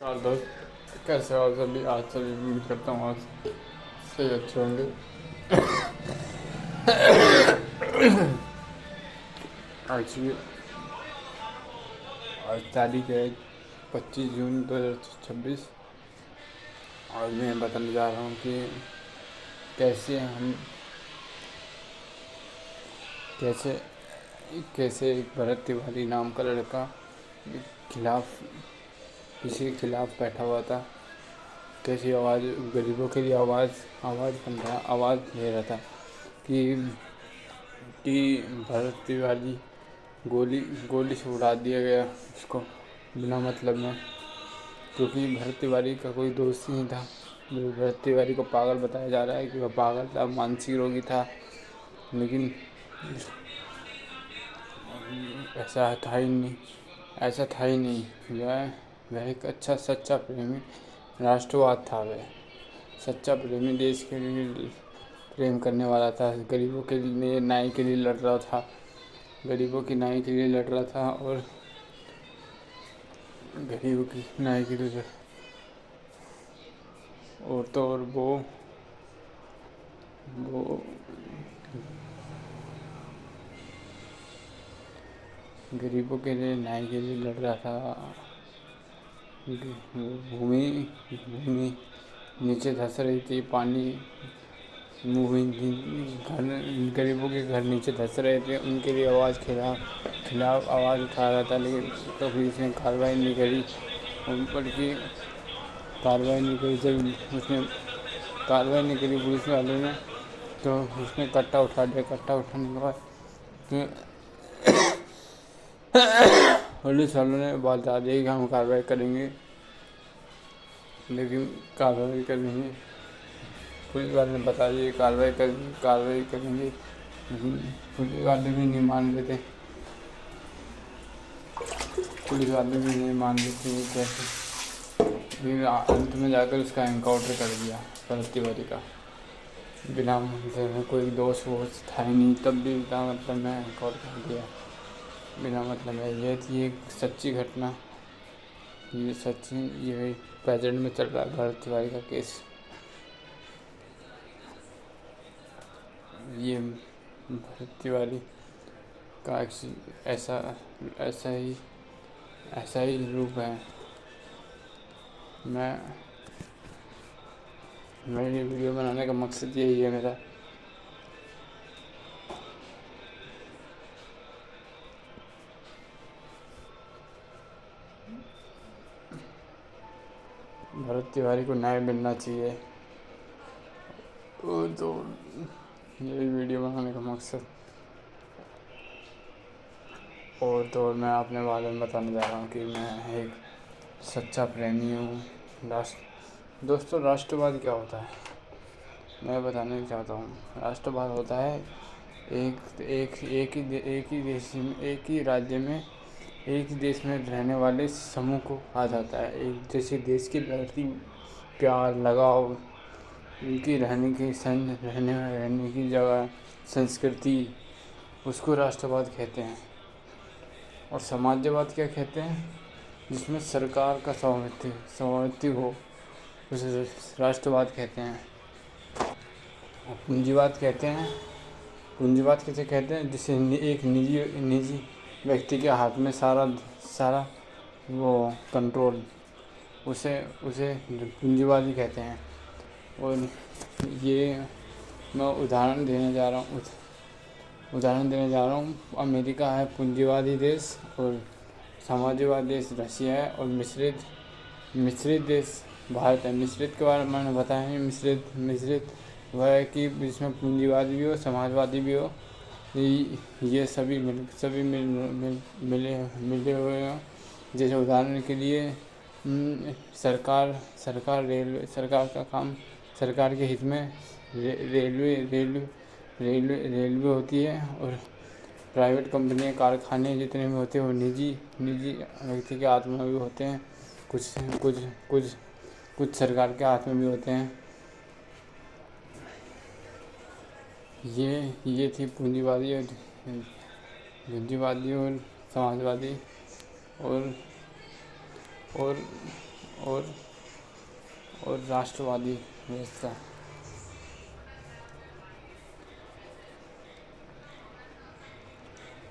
और दोस्त, कैसे हो सभी? आज सभी उम्मीद करता हूँ आज सही अच्छे होंगे। एक्चुअली आज तारीख है 25 जून 2026 और मैं बताने जा रहा हूँ कि कैसे हम कैसे कैसे एक भरत तिवारी नाम का लड़का खिलाफ किसी के खिलाफ बैठा हुआ था। कैसी आवाज़ गरीबों के लिए आवाज़ बन रहा आवाज़ ले रहा था कि कि भरत तिवारी गोली गोली से उड़ा दिया गया उसको बिना मतलब में, क्योंकि भरत तिवारी का कोई दोस्त ही नहीं था। भरत तिवारी को पागल बताया जा रहा है कि वह पागल था, मानसिक रोगी था, लेकिन ऐसा था ही नहीं। वह एक अच्छा सच्चा प्रेमी राष्ट्रवाद था। वह सच्चा प्रेमी देश के लिए प्रेम करने वाला था। गरीबों के लिए न्याय के लिए लड़ रहा था। गरीबों की न्याय के लिए लड़ रहा था और गरीबों की न्याय के लिए और तो और वो गरीबों के लिए न्याय के लिए लड़ रहा था। भूमि भूमि नीचे धंस रही थी, पानी भूमि घर गरीबों के घर नीचे धंस रहे थे, उनके लिए खिलाफ आवाज़ उठा रहा था, लेकिन कभी इसने कार्रवाई नहीं करी। बल्कि कार्रवाई नहीं करी जब उसने कार्रवाई नहीं करी पुलिस वालों ने, तो उसने कट्टा उठा लिया। कट्टा उठाने के बाद पुलिस वालों ने बता दिया कि हम कार्रवाई करेंगे, लेकिन कार्रवाई करेंगे पुलिस वाले ने बता दिया कार्रवाई करेंगे, लेकिन पुलिस वाले भी नहीं मान रहे थे। पुलिस वाले भी नहीं मान रहे थे कैसे, लेकिन अंत में जाकर उसका एनकाउंटर कर दिया भरत तिवारी का। बिना मतलब कोई दोस्त वोस्त था ही नहीं, तब भी बिना मतलब में एनकाउंटर कर दिया बिना मतलब में। ये थी एक सच्ची घटना। ये प्रेजेंट में चल रहा है भरत तिवारी का केस। ये भरत तिवारी का ऐसा ऐसा ही ऐसा ही रूप है। मेरी वीडियो बनाने का मकसद यही है मेरा। भरत तिवारी को न्याय मिलना चाहिए, और तो यही वीडियो बनाने का मकसद। और तो और मैं अपने बारे में बताने जा रहा हूँ कि मैं एक सच्चा प्रेमी हूँ। दोस्तों, राष्ट्रवाद क्या होता है मैं बताना चाहता हूँ। राष्ट्रवाद होता है एक ही राज्य में एक ही देश में रहने वाले समूह को कहा जाता है। एक जैसे देश के प्रति प्यार, लगाव, उनकी रहने की जगह, संस्कृति, उसको राष्ट्रवाद कहते हैं। और समाजवाद क्या कहते हैं? जिसमें सरकार का स्वामित्व हो, उसे राष्ट्रवाद कहते हैं। और पूंजीवाद किसे कहते हैं? जिसे एक निजी व्यक्ति के हाथ में सारा वो कंट्रोल, उसे उसे पूंजीवादी कहते हैं। और ये मैं उदाहरण देने जा रहा हूँ। अमेरिका है पूंजीवादी देश, और समाजवादी देश रशिया है, और मिश्रित देश भारत है। मिश्रित के बारे में मैंने बताया है। मिश्रित वह है कि जिसमें पूंजीवादी भी हो, समाजवादी भी हो, ये सभी मिले हुए हैं। जैसे उदाहरण के लिए सरकार का काम, सरकार के हित में रेलवे होती है, और प्राइवेट कंपनियां, कारखाने जितने भी होते हैं वो निजी व्यक्ति के हाथ में भी होते हैं। कुछ सरकार के हाथ में भी होते हैं। ये थी पूंजीवादी और समाजवादी। और और राष्ट्रवादी व्यवस्था।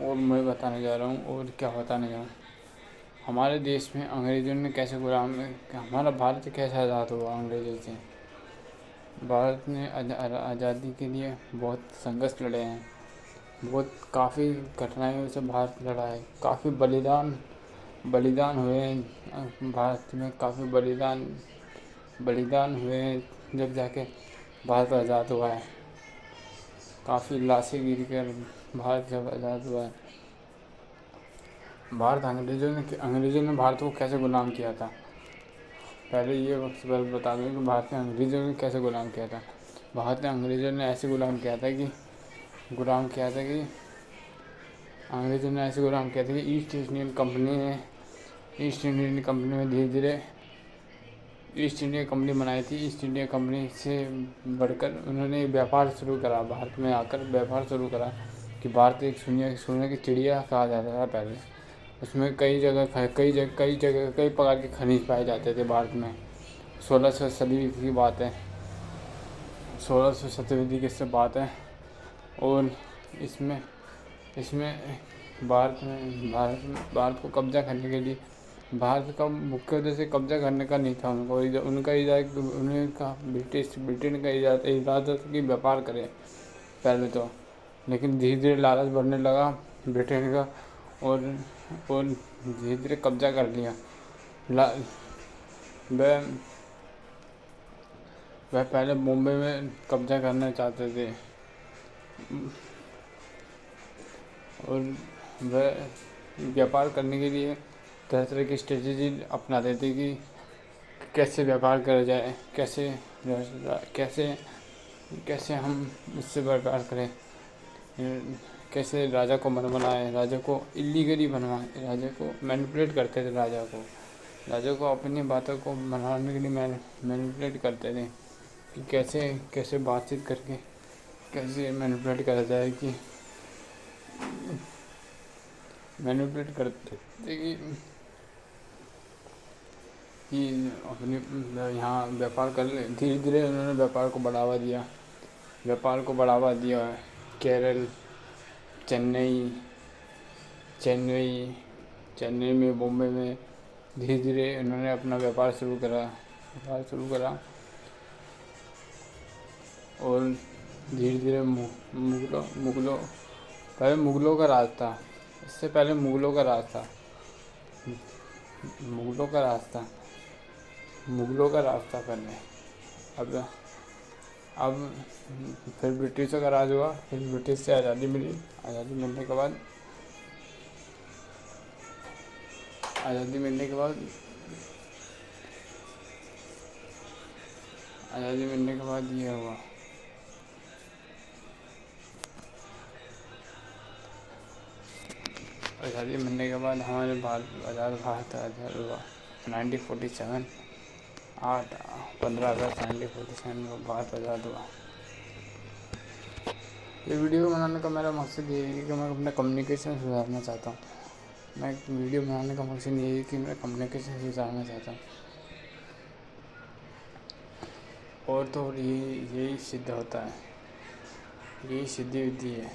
और मैं बताने जा रहा हूँ, और क्या बताने जा रहा हूँ, हमारे देश में अंग्रेज़ों ने कैसे गुलाम, हमारा भारत कैसे आज़ाद हुआ अंग्रेज़ों से। भारत ने आज़ादी के लिए बहुत संघर्ष लड़े हैं, बहुत काफ़ी कठिनाइयों से भारत लड़ा है, काफ़ी बलिदान हुए हैं भारत में, काफ़ी बलिदान हुए हैं, जब जाके भारत आज़ाद हुआ है। काफ़ी लाशें गिर कर भारत जब आज़ाद हुआ है। अंग्रेज़ों ने भारत को कैसे गुलाम किया था। पहले ये वक्त बता दूँ कि भारत ने अंग्रेज़ों ने कैसे गुलाम किया था। भारत ने अंग्रेज़ों ने ऐसे गुलाम किया था कि ईस्ट इंडियन कंपनी में धीरे धीरे ईस्ट इंडिया कंपनी बनाई थी। ईस्ट इंडिया कंपनी से बढ़कर उन्होंने व्यापार शुरू करा, भारत में आकर व्यापार शुरू करा कि भारत एक सोने की चिड़िया कहा जाता था पहले। उसमें कई प्रकार के खनिज पाए जाते थे भारत में। 1600 सदी की बात है, 1600 शताब्दी की सब बात है। और इसमें भारत को कब्जा करने के लिए, भारत का मुख्य उद्देश्य कब्जा करने का नहीं था उनका ब्रिटेन का इरादा था कि व्यापार करें पहले तो, लेकिन धीरे धीरे लालच बढ़ने लगा ब्रिटेन का, और धीरे धीरे कब्जा कर लिया। वह पहले बॉम्बे में कब्जा करना चाहते थे, और वह व्यापार करने के लिए तरह तरह की स्ट्रेटजी अपनाते थे कि कैसे व्यापार करा जाए, कैसे हम इससे व्यापार करें, कैसे राजा को बनाए, राजा को इलीगली बनवाएं, राजा को मैनिपुलेट करते थे। राजा को अपनी बातों को बनाने के लिए मैनिपुलेट करते थे कि कैसे बातचीत करके कैसे मैनिपुलेट करा जाए, कि मैनिपुलेट करते थे कि अपने यहाँ व्यापार कर ले। धीरे धीरे उन्होंने व्यापार को बढ़ावा दिया। केरल, चेन्नई में, बॉम्बे में धीरे धीरे उन्होंने अपना व्यापार शुरू करा। और धीरे धीरे पहले मुग़लों का राज था, इससे पहले मुग़लों का राज था पहले। अब फिर ब्रिटिशों का राज हुआ, फिर ब्रिटिश से आज़ादी मिली। आज़ादी मिलने के बाद ये हुआ। आज़ादी मिलने के बाद हमारे भारत आज़ाद हुआ 1947, 15 अगस्त 1947 को भारत आज़ाद हुआ। ये वीडियो बनाने का मेरा मकसद ये है कि मैं अपना कम्युनिकेशन सुधारना चाहता हूँ। और तो और यही सिद्ध होता है, यही सिद्धि विधि है।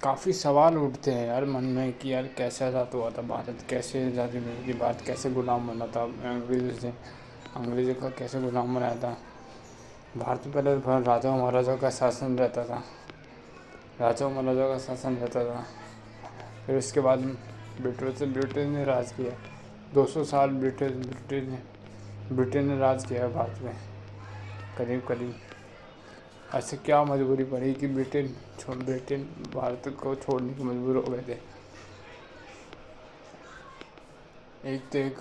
काफ़ी सवाल उठते हैं यार मन में कि यार कैसे आज़ाद हुआ था भारत, कैसे आज़ादी मिली थी भारत, कैसे गुलाम बना था अंग्रेज़ों का, कैसे गुलाम बनाया था भारत। पहले राजा महाराजाओं का शासन रहता था, फिर उसके बाद ब्रिटेन ने राज किया। 200 साल ब्रिटेन ने राज किया भारत में करीब। ऐसे क्या मजबूरी पड़ी कि ब्रिटेन भारत को छोड़ने की मजबूर हो गए थे। एक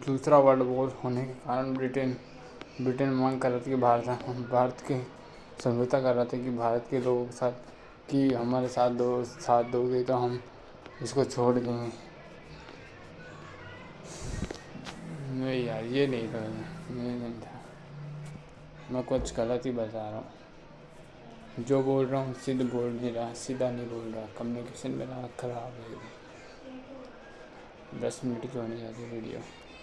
दूसरा वर्ल्ड वॉर होने के कारण ब्रिटेन मांग कर रहा था कि भारत के समझौता कर रहा था कि भारत के लोगों के साथ कि हमारे साथ दोगे तो हम इसको छोड़ देंगे। नहीं यार, ये नहीं था, मैं कुछ गलत ही बता रहा हूँ। जो बोल रहा हूँ सीधा नहीं बोल रहा, कम्युनिकेशन मेरा खराब है। 10 मिनट की होने जाती है वीडियो।